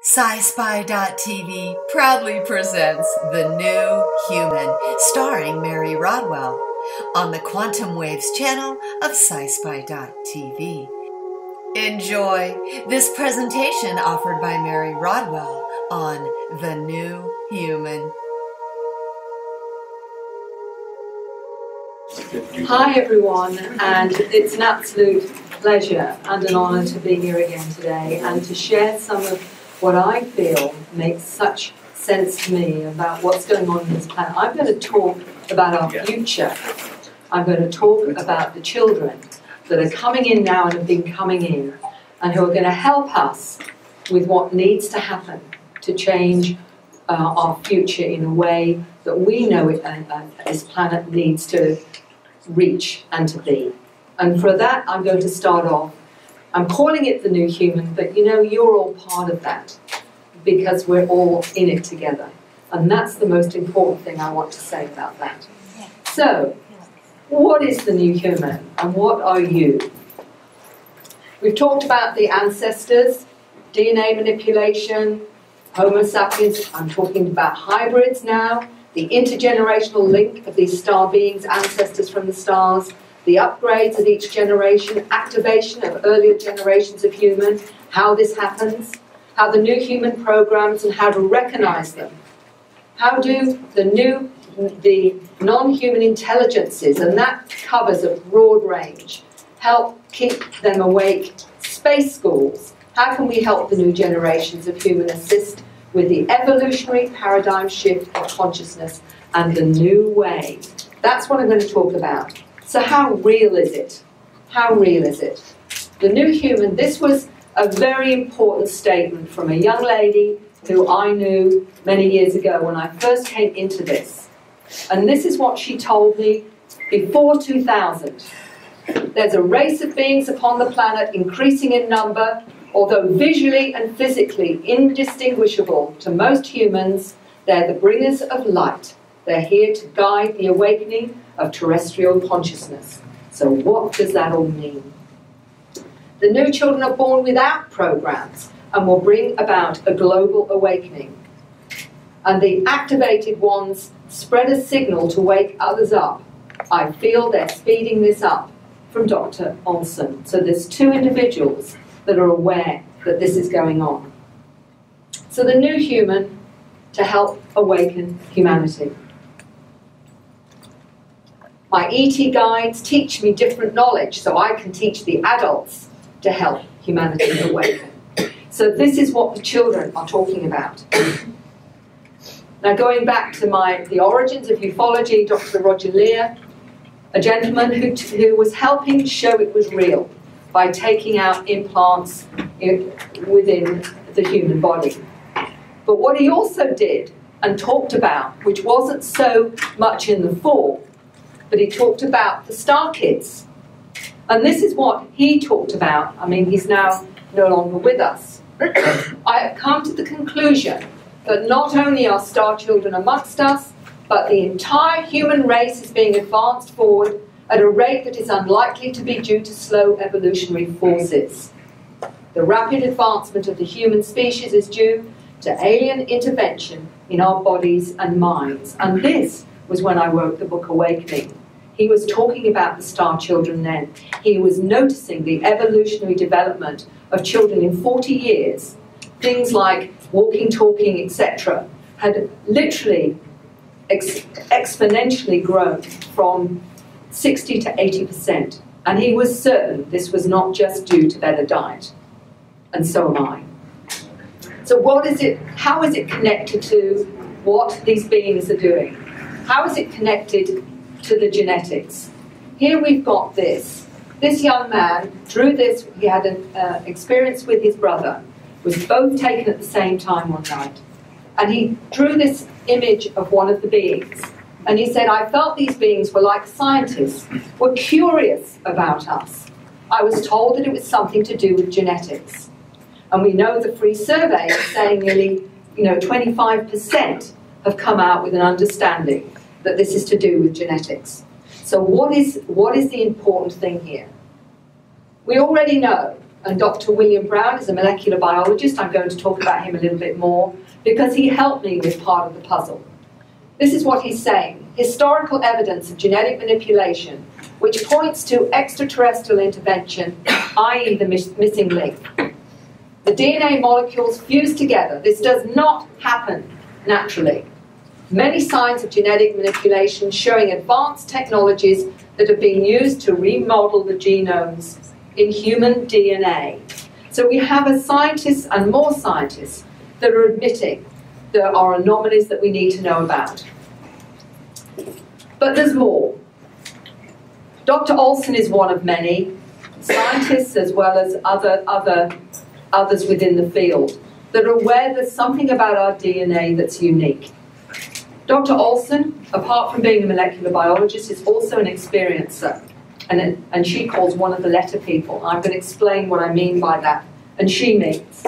Sci-Spi.tv proudly presents The New Human, starring Mary Rodwell, on the Quantum Waves channel of Sci-Spi.tv. Enjoy this presentation offered by Mary Rodwell on The New Human. Hi everyone, and it's an absolute pleasure and an honour to be here again today and to share some of what I feel makes such sense to me about what's going on in this planet. I'm going to talk about our future. I'm going to talk about the children that are coming in now and have been coming in and who are going to help us with what needs to happen to change our future in a way that we know this planet needs to reach and to be. And for that, I'm going to start off. I'm calling it The New Human, but you know, you're all part of that because we're all in it together. And that's the most important thing I want to say about that. So, what is the new human and what are you? We've talked about the ancestors, DNA manipulation, Homo sapiens. I'm talking about hybrids now, the intergenerational link of these star beings, ancestors from the stars, the upgrades of each generation, activation of earlier generations of human, how this happens, how the new human programs and how to recognize them. How do the non-human intelligences, and that covers a broad range, help keep them awake? Space schools, how can we help the new generations of human assist with the evolutionary paradigm shift of consciousness and the new way? That's what I'm going to talk about. So how real is it? How real is it? The new human, this was a very important statement from a young lady who I knew many years ago when I first came into this. And this is what she told me before 2000. There's a race of beings upon the planet increasing in number, although visually and physically indistinguishable to most humans. They're the bringers of light. They're here to guide the awakening of terrestrial consciousness. So what does that all mean? The new children are born without programs and will bring about a global awakening. And the activated ones spread a signal to wake others up. I feel they're speeding this up, from Dr. Olson. So there's two individuals that are aware that this is going on. So the new human to help awaken humanity. My ET guides teach me different knowledge so I can teach the adults to help humanity awaken. So this is what the children are talking about. Now going back to the origins of ufology, Dr. Roger Lear, a gentleman who was helping show it was real by taking out implants within the human body. But what he also did and talked about, which wasn't so much in the fall, but he talked about the star kids. And this is what he talked about. I mean, he's now no longer with us. I have come to the conclusion that not only are star children amongst us, but the entire human race is being advanced forward at a rate that is unlikely to be due to slow evolutionary forces. The rapid advancement of the human species is due to alien intervention in our bodies and minds. And this was when I wrote the book Awakening. He was talking about the star children then. He was noticing the evolutionary development of children in 40 years. Things like walking, talking, etc. had literally exponentially grown from 60 to 80%. And he was certain this was not just due to better diet. And so am I. So what is it? How is it connected to what these beings are doing? How is it connected to the genetics? Here we've got this. This young man drew this. He had an experience with his brother. Was both taken at the same time one night. And he drew this image of one of the beings. And he said, I felt these beings were like scientists, were curious about us. I was told that it was something to do with genetics. And we know the free survey is saying nearly 25% have come out with an understanding that this is to do with genetics. So what is the important thing here? We already know And Dr. William Brown is a molecular biologist. I'm going to talk about him a little bit more because he helped me with part of the puzzle. This is what he's saying. Historical evidence of genetic manipulation, which points to extraterrestrial intervention, i.e. the missing link. The DNA molecules fuse together. This does not happen naturally. Many signs of genetic manipulation showing advanced technologies that have been used to remodel the genomes in human DNA. So we have a scientist and more scientists that are admitting there are anomalies that we need to know about. But there's more. Dr. Olson is one of many scientists, as well as others within the field, that are aware there's something about our DNA that's unique. Dr. Olson, apart from being a molecular biologist, is also an experiencer, and she calls one of the letter people. I'm going to explain what I mean by that, and she means.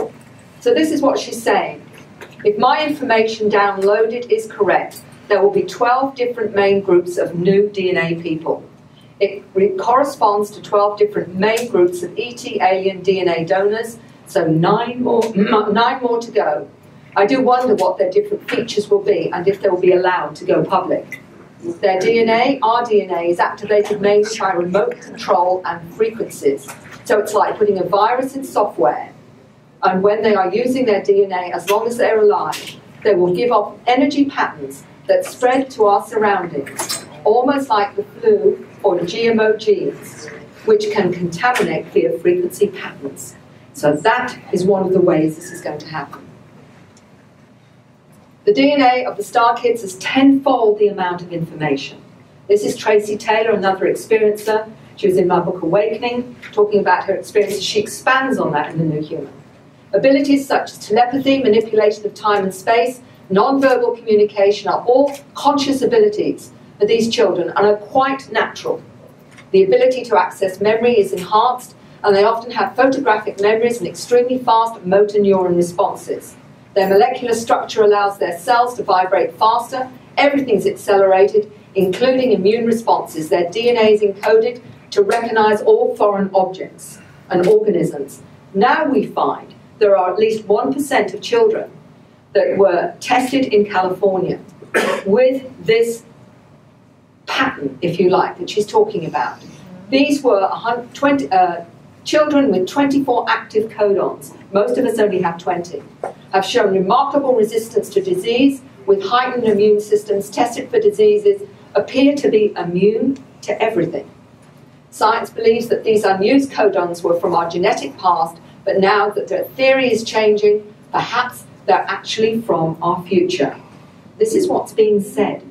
So this is what she's saying. If my information downloaded is correct, there will be 12 different main groups of new DNA people. It corresponds to 12 different main groups of ET alien DNA donors, so 9 more to go. I do wonder what their different features will be and if they will be allowed to go public. Their DNA, our DNA, is activated mainly by remote control and frequencies. So it's like putting a virus in software. And when they are using their DNA, as long as they're alive, they will give off energy patterns that spread to our surroundings, almost like the flu or GMO genes, which can contaminate via frequency patterns. So that is one of the ways this is going to happen. The DNA of the Star Kids is tenfold the amount of information. This is Tracy Taylor, another experiencer. She was in my book Awakening, talking about her experiences. She expands on that in The New Human. Abilities such as telepathy, manipulation of time and space, non-verbal communication are all conscious abilities for these children and are quite natural. The ability to access memory is enhanced, and they often have photographic memories and extremely fast motor neuron responses. Their molecular structure allows their cells to vibrate faster. Everything's accelerated, including immune responses. Their DNA is encoded to recognize all foreign objects and organisms. Now we find there are at least 1% of children that were tested in California with this pattern, if you like, that she's talking about. These were children with 24 active codons. Most of us only have 20. Have shown remarkable resistance to disease with heightened immune systems, tested for diseases, appear to be immune to everything. Science believes that these unused codons were from our genetic past, but now that their theory is changing, perhaps they're actually from our future. This is what's being said.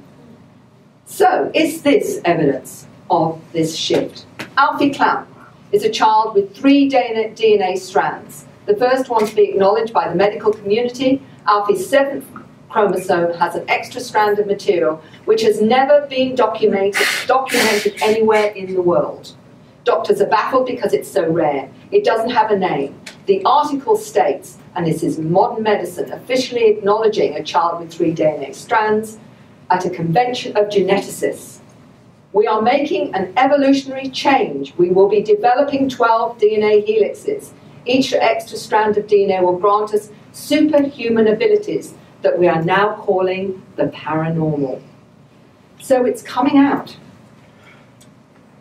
So, is this evidence of this shift? Alfie Clown is a child with 3 DNA strands. The first one to be acknowledged by the medical community. Alfie's 7th chromosome has an extra strand of material which has never been documented anywhere in the world. Doctors are baffled because it's so rare. It doesn't have a name. The article states, and this is modern medicine officially acknowledging a child with 3 DNA strands at a convention of geneticists. We are making an evolutionary change. We will be developing 12 DNA helixes. Each extra strand of DNA will grant us superhuman abilities that we are now calling the paranormal. So it's coming out.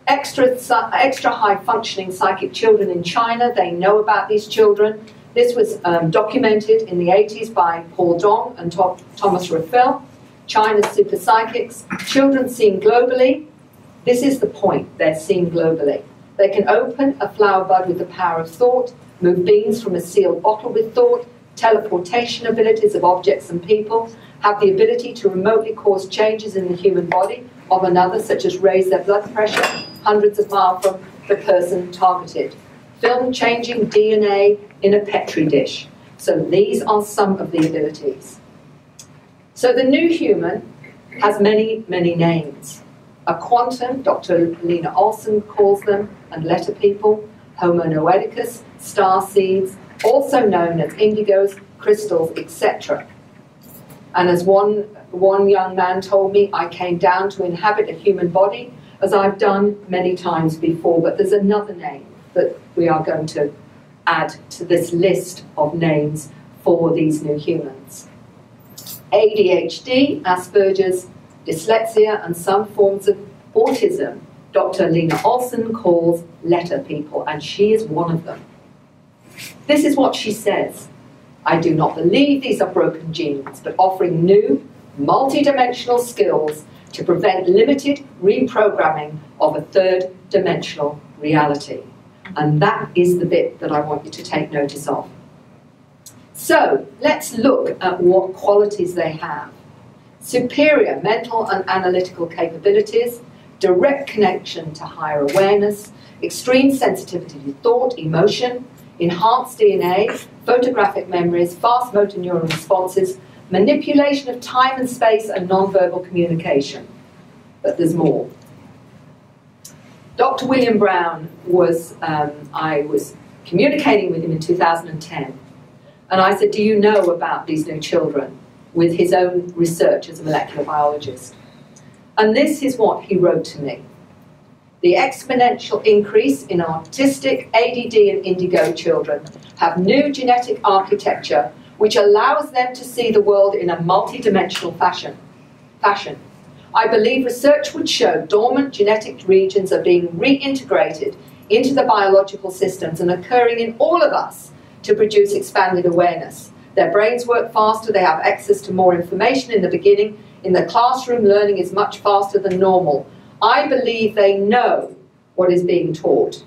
Extra high functioning psychic children in China, they know about these children. This was documented in the 80s by Paul Dong and Thomas Rodwell. China's super psychics. Children seen globally. This is the point, they're seen globally. They can open a flower bud with the power of thought, move beans from a sealed bottle with thought, teleportation abilities of objects and people, have the ability to remotely cause changes in the human body of another, such as raise their blood pressure hundreds of miles from the person targeted. Film changing DNA in a Petri dish. So these are some of the abilities. So the new human has many, many names. A quantum, Dr. Lena Olson calls them, and letter people, Homo noeticus, star seeds, also known as indigos, crystals, etc. And as one young man told me, I came down to inhabit a human body, as I've done many times before, but there's another name that we are going to add to this list of names for these new humans. ADHD, Asperger's, dyslexia, and some forms of autism, Dr. Lena Olson calls letter people, and she is one of them. This is what she says: I do not believe these are broken genes, but offering new, multi-dimensional skills to prevent limited reprogramming of a third-dimensional reality. And that is the bit that I want you to take notice of. So let's look at what qualities they have. Superior mental and analytical capabilities, direct connection to higher awareness, extreme sensitivity to thought, emotion, enhanced DNA, photographic memories, fast motor neuron responses, manipulation of time and space, and nonverbal communication. But there's more. Dr. William Brown I was communicating with him in 2010, and I said, do you know about these new children, with his own research as a molecular biologist? And this is what he wrote to me. The exponential increase in autistic, ADD, and indigo children have new genetic architecture which allows them to see the world in a multidimensional fashion. I believe research would show dormant genetic regions are being reintegrated into the biological systems and occurring in all of us to produce expanded awareness. Their brains work faster, they have access to more information in the beginning. In the classroom, learning is much faster than normal. I believe they know what is being taught.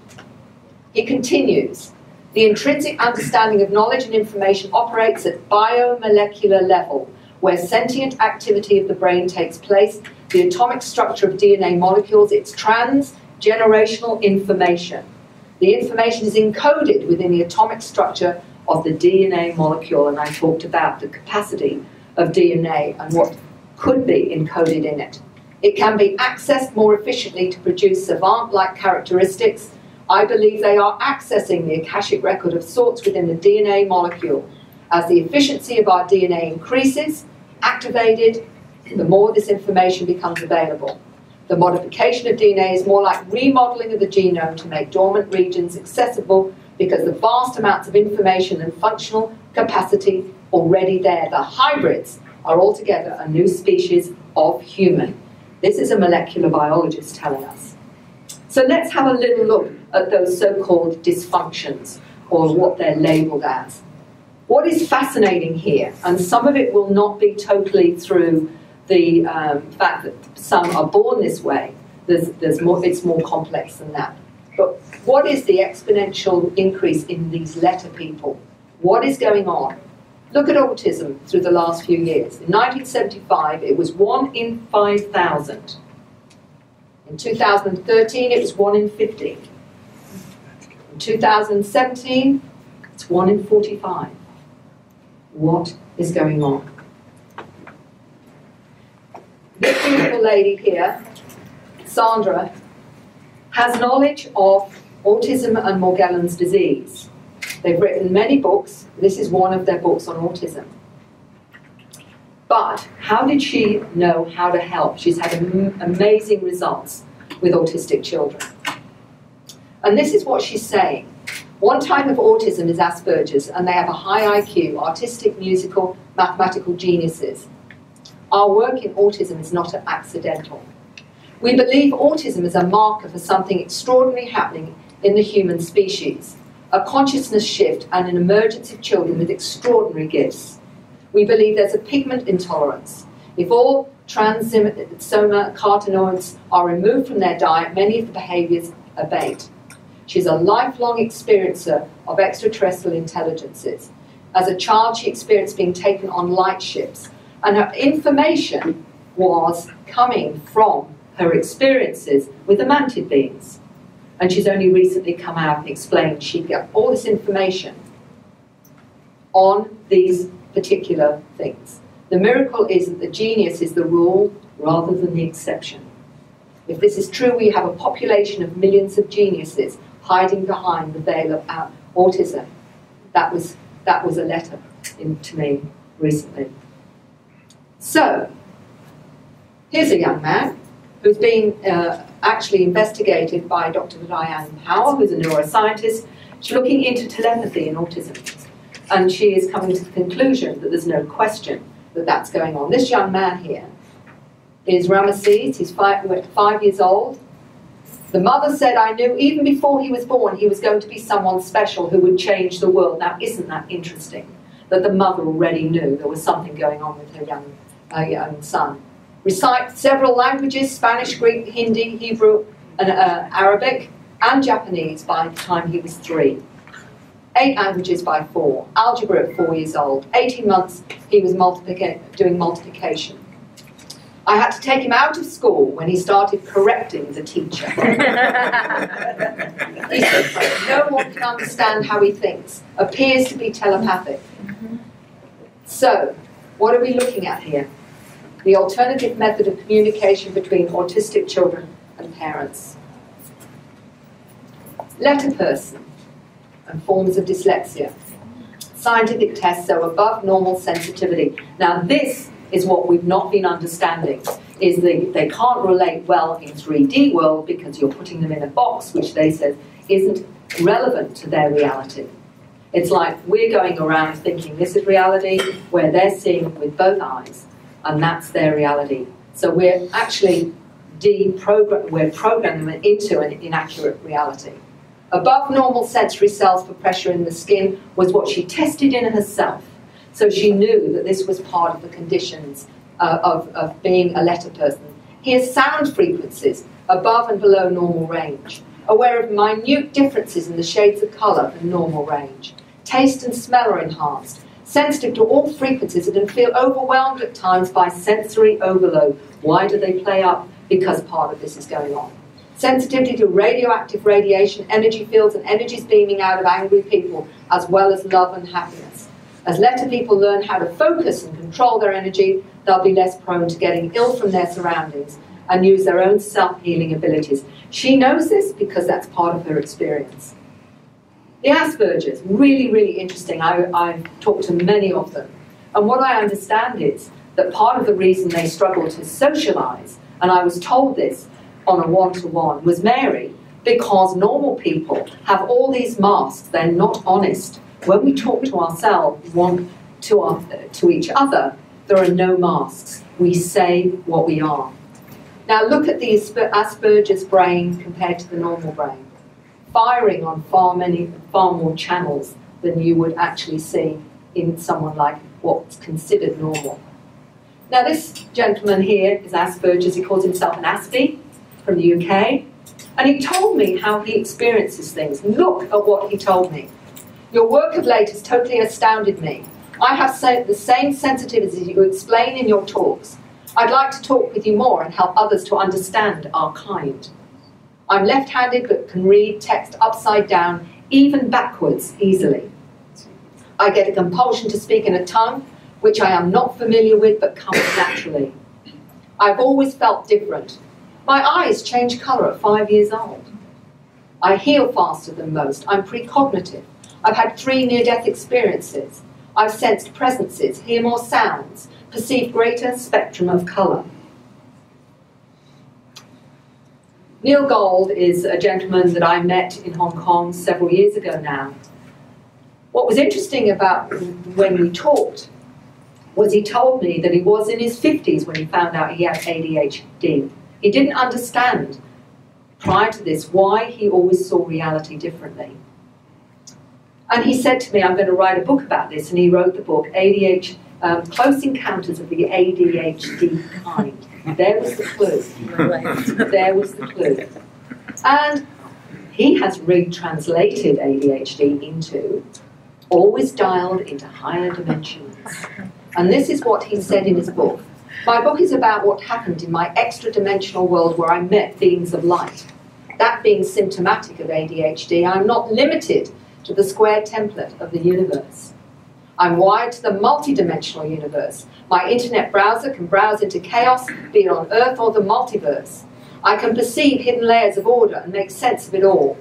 He continues, the intrinsic understanding of knowledge and information operates at biomolecular level, where sentient activity of the brain takes place, the atomic structure of DNA molecules, its transgenerational information. The information is encoded within the atomic structure of the DNA molecule, and I talked about the capacity of DNA and what could be encoded in it. It can be accessed more efficiently to produce savant-like characteristics. I believe they are accessing the Akashic record of sorts within the DNA molecule. As the efficiency of our DNA increases, activated, the more this information becomes available. The modification of DNA is more like remodeling of the genome to make dormant regions accessible because the vast amounts of information and functional capacity already there. The hybrids are altogether a new species of human. This is a molecular biologist telling us. So let's have a little look at those so-called dysfunctions, or what they're labelled as. What is fascinating here, and some of it will not be totally through the fact that some are born this way, there's more, it's more complex than that. But what is the exponential increase in these letter people? What is going on? Look at autism through the last few years. In 1975, it was 1 in 5,000. In 2013, it was 1 in 50. In 2017, it's 1 in 45. What is going on? This beautiful lady here, Sandra, has knowledge of autism and Morgellons disease. They've written many books. This is one of their books on autism. But how did she know how to help? She's had amazing results with autistic children. And this is what she's saying. One type of autism is Asperger's, and they have a high IQ, artistic, musical, mathematical geniuses. Our work in autism is not accidental. We believe autism is a marker for something extraordinary happening in the human species, a consciousness shift and an emergence of children with extraordinary gifts. We believe there's a pigment intolerance. If all transoma carotenoids are removed from their diet, many of the behaviours abate. She's a lifelong experiencer of extraterrestrial intelligences. As a child, she experienced being taken on light ships, and her information was coming from her experiences with the mantid beings. And she's only recently come out and explained she'd get all this information on these particular things. The miracle is that the genius is the rule rather than the exception. If this is true, we have a population of millions of geniuses hiding behind the veil of autism. That was a letter to me recently. So, here's a young man who's been actually investigated by Dr. Diane Howell, who's a neuroscientist, She's looking into telepathy in autism. And she is coming to the conclusion that there's no question that that's going on. This young man here is Ramesses. He's 5 years old. The mother said, I knew even before he was born he was going to be someone special who would change the world. Now, isn't that interesting? That the mother already knew there was something going on with her young son. Recites several languages, Spanish, Greek, Hindi, Hebrew, and Arabic, and Japanese by the time he was 3. 8 languages by 4. Algebra at 4 years old. 18 months he was doing multiplication. I had to take him out of school when he started correcting the teacher. He said, no one can understand how he thinks. Appears to be telepathic. So, what are we looking at here? The alternative method of communication between autistic children and parents. Letter person and forms of dyslexia. Scientific tests are above normal sensitivity. Now this is what we've not been understanding, is they can't relate well in 3D world because you're putting them in a box which they said isn't relevant to their reality. It's like we're going around thinking this is reality, where they're seeing it with both eyes, and that's their reality. So we're actually programming them into an inaccurate reality. Above normal sensory cells for pressure in the skin was what she tested in herself. So she knew that this was part of the conditions of being a letter person. Here's sound frequencies above and below normal range. Aware of minute differences in the shades of colour and normal range. Taste and smell are enhanced. Sensitive to all frequencies and can feel overwhelmed at times by sensory overload. Why do they play up? Because part of this is going on. Sensitivity to radioactive radiation, energy fields and energies beaming out of angry people, as well as love and happiness. As letter people learn how to focus and control their energy, they'll be less prone to getting ill from their surroundings and use their own self-healing abilities. She knows this because that's part of her experience. The Asperger's, really, really interesting. I've talked to many of them. And what I understand is that part of the reason they struggle to socialise, and I was told this on a one-to-one, was Mary, because normal people have all these masks. They're not honest. When we talk to ourselves, to each other, there are no masks. We say what we are. Now look at the Asperger's brain compared to the normal brain. Firing on far more channels than you would actually see in someone like what's considered normal. Now this gentleman here is Asperger's. He calls himself an Aspie from the UK. And he told me how he experiences things. Look at what he told me. Your work of late has totally astounded me. I have the same sensitivity you explain in your talks. I'd like to talk with you more and help others to understand our kind. I'm left-handed but can read text upside down, even backwards, easily. I get a compulsion to speak in a tongue which I am not familiar with but comes naturally. I've always felt different. My eyes change colour at 5 years old. I heal faster than most. I'm precognitive. I've had 3 near-death experiences. I've sensed presences, hear more sounds, perceive greater spectrum of colour. Neil Gold is a gentleman that I met in Hong Kong several years ago now. What was interesting about when we talked was he told me that he was in his 50s when he found out he had ADHD. He didn't understand prior to this why he always saw reality differently. And he said to me, I'm going to write a book about this, and he wrote the book, Close Encounters of the ADHD Kind. There was the clue. There was the clue. And he has retranslated ADHD into always dialed into higher dimensions. And this is what he said in his book. My book is about what happened in my extra-dimensional world where I met beings of light. That being symptomatic of ADHD, I'm not limited to the square template of the universe. I'm wired to the multidimensional universe. My internet browser can browse into chaos, be it on Earth or the multiverse. I can perceive hidden layers of order and make sense of it all.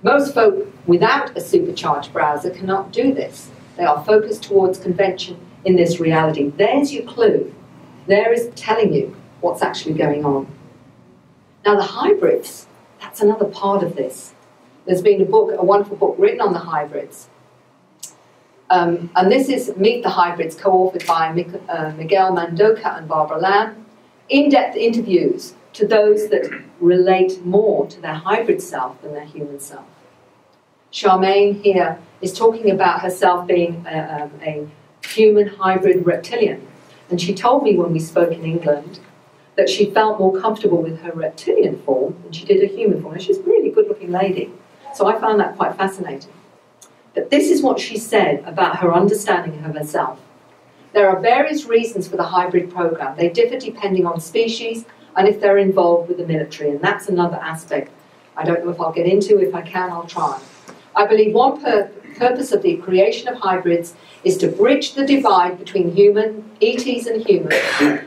Most folk without a supercharged browser cannot do this. They are focused towards convention in this reality. There's your clue. There is telling you what's actually going on. Now the hybrids, that's another part of this. There's been a wonderful book written on the hybrids. And this is Meet the Hybrids, co-authored by Miguel Mandoca and Barbara Lamb. In-depth interviews to those that relate more to their hybrid self than their human self. Charmaine here is talking about herself being a human hybrid reptilian. And she told me when we spoke in England that she felt more comfortable with her reptilian form than she did her human form. And she's a really good-looking lady. So I found that quite fascinating. But this is what she said about her understanding of herself. There are various reasons for the hybrid program. They differ depending on species and if they're involved with the military. And that's another aspect I don't know if I'll get into. If I can, I'll try. I believe one purpose of the creation of hybrids is to bridge the divide between ETs and humans,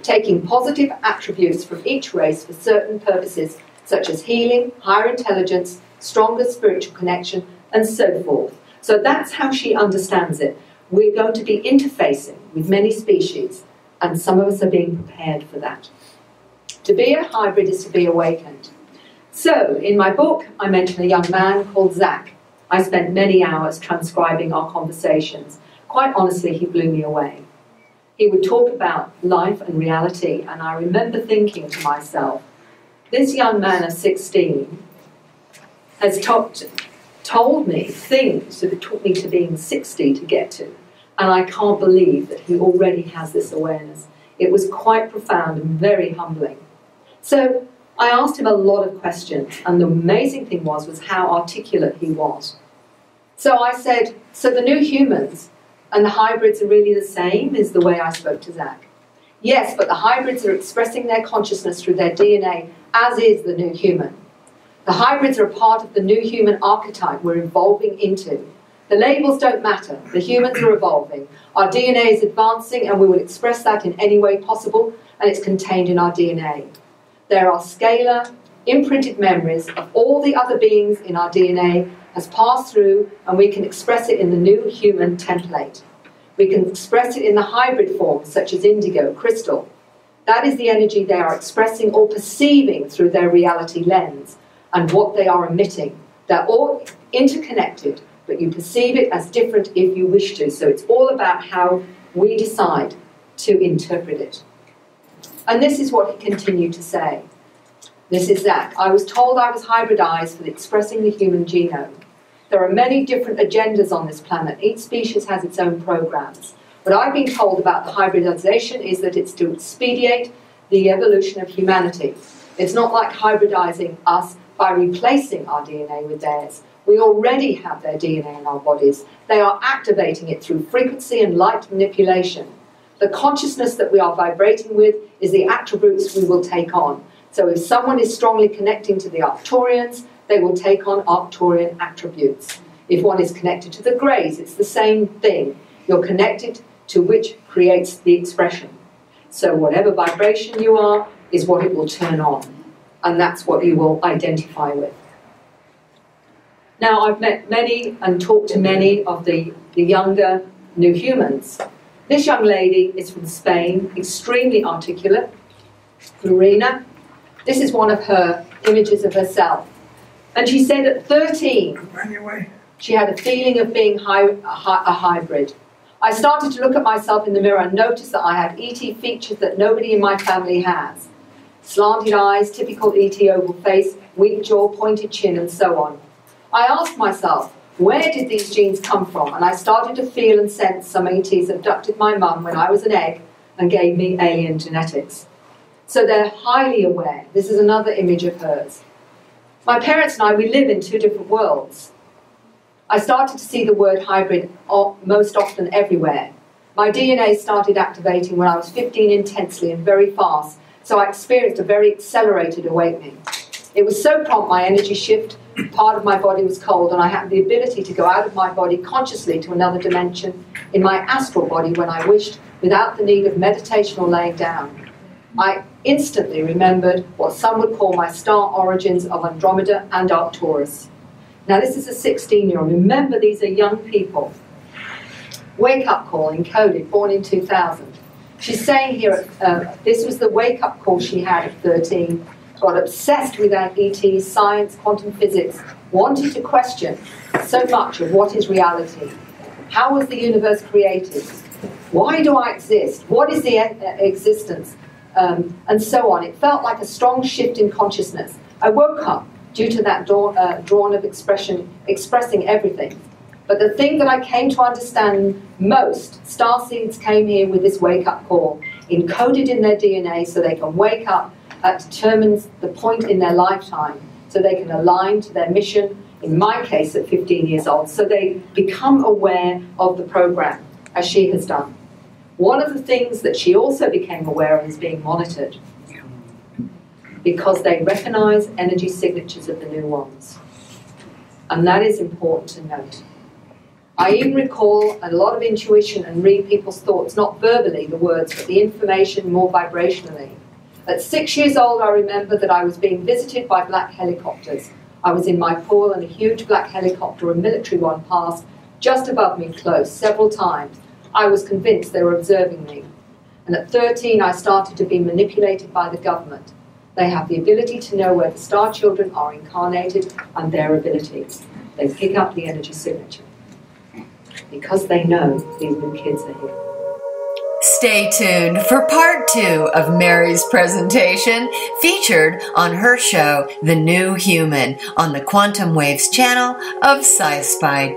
taking positive attributes from each race for certain purposes, such as healing, higher intelligence, stronger spiritual connection, and so forth. So that's how she understands it. We're going to be interfacing with many species, and some of us are being prepared for that. To be a hybrid is to be awakened. So, in my book, I mention a young man called Zach. I spent many hours transcribing our conversations. Quite honestly, he blew me away. He would talk about life and reality, and I remember thinking to myself, this young man of 16 has told me things that it took me to being 60 to get to, and I can't believe that he already has this awareness. It was quite profound and very humbling. So I asked him a lot of questions, and the amazing thing was how articulate he was. So I said, so the new humans and the hybrids are really the same, is the way I spoke to Zach. Yes, but the hybrids are expressing their consciousness through their DNA, as is the new human. The hybrids are a part of the new human archetype we're evolving into. The labels don't matter. The humans are evolving. Our DNA is advancing, and we will express that in any way possible, and it's contained in our DNA. There are scalar, imprinted memories of all the other beings in our DNA has passed through, and we can express it in the new human template. We can express it in the hybrid forms, such as indigo, crystal. That is the energy they are expressing or perceiving through their reality lens, and what they are emitting. They're all interconnected, but you perceive it as different if you wish to. So it's all about how we decide to interpret it. And this is what he continued to say. This is Zach. I was told I was hybridized for expressing the human genome. There are many different agendas on this planet. Each species has its own programs. What I've been told about the hybridization is that it's to expedite the evolution of humanity. It's not like hybridizing us by replacing our DNA with theirs. We already have their DNA in our bodies. They are activating it through frequency and light manipulation. The consciousness that we are vibrating with is the attributes we will take on. So if someone is strongly connecting to the Arcturians, they will take on Arcturian attributes. If one is connected to the Greys, it's the same thing. You're connected to which creates the expression. So whatever vibration you are is what it will turn on. And that's what you will identify with. Now, I've met many and talked to many of the younger new humans. This young lady is from Spain, extremely articulate, Lorena. This is one of her images of herself. And she said at 13, she had a feeling of being a hybrid. I started to look at myself in the mirror and noticed that I had ET features that nobody in my family has. Slanted eyes, typical ET oval face, weak jaw, pointed chin, and so on. I asked myself, where did these genes come from? And I started to feel and sense some ETs abducted my mum when I was an egg and gave me alien genetics. So they're highly aware. This is another image of hers. My parents and I, we live in two different worlds. I started to see the word hybrid most often everywhere. My DNA started activating when I was 15 intensely and very fast, so I experienced a very accelerated awakening. It was so prompt, my energy shift, part of my body was cold, and I had the ability to go out of my body consciously to another dimension in my astral body when I wished, without the need of meditation or laying down. I instantly remembered what some would call my star origins of Andromeda and Arcturus. Now this is a 16-year-old. Remember, these are young people. Wake-up call encoded, born in 2000. She's saying here, this was the wake-up call she had at 13, got obsessed with ET, science, quantum physics, wanted to question so much of what is reality. How was the universe created? Why do I exist? What is the existence? And so on. It felt like a strong shift in consciousness. I woke up due to that dawn of expressing everything. But the thing that I came to understand most, starseeds came here with this wake-up call, encoded in their DNA so they can wake up, determines the point in their lifetime, so they can align to their mission, in my case at 15 years old, so they become aware of the program, as she has done. One of the things that she also became aware of is being monitored, because they recognize energy signatures of the new ones. And that is important to note. I even recall a lot of intuition and read people's thoughts, not verbally, the words, but the information more vibrationally. At 6 years old, I remember that I was being visited by black helicopters. I was in my pool and a huge black helicopter, a military one, passed just above me close several times. I was convinced they were observing me. And at 13, I started to be manipulated by the government. They have the ability to know where the star children are incarnated and their abilities. They pick up the energy signature because they know these new kids are here. Stay tuned for part 2 of Mary's presentation featured on her show, The New Human, on the Quantum Waves channel of Sci-Spi.tv.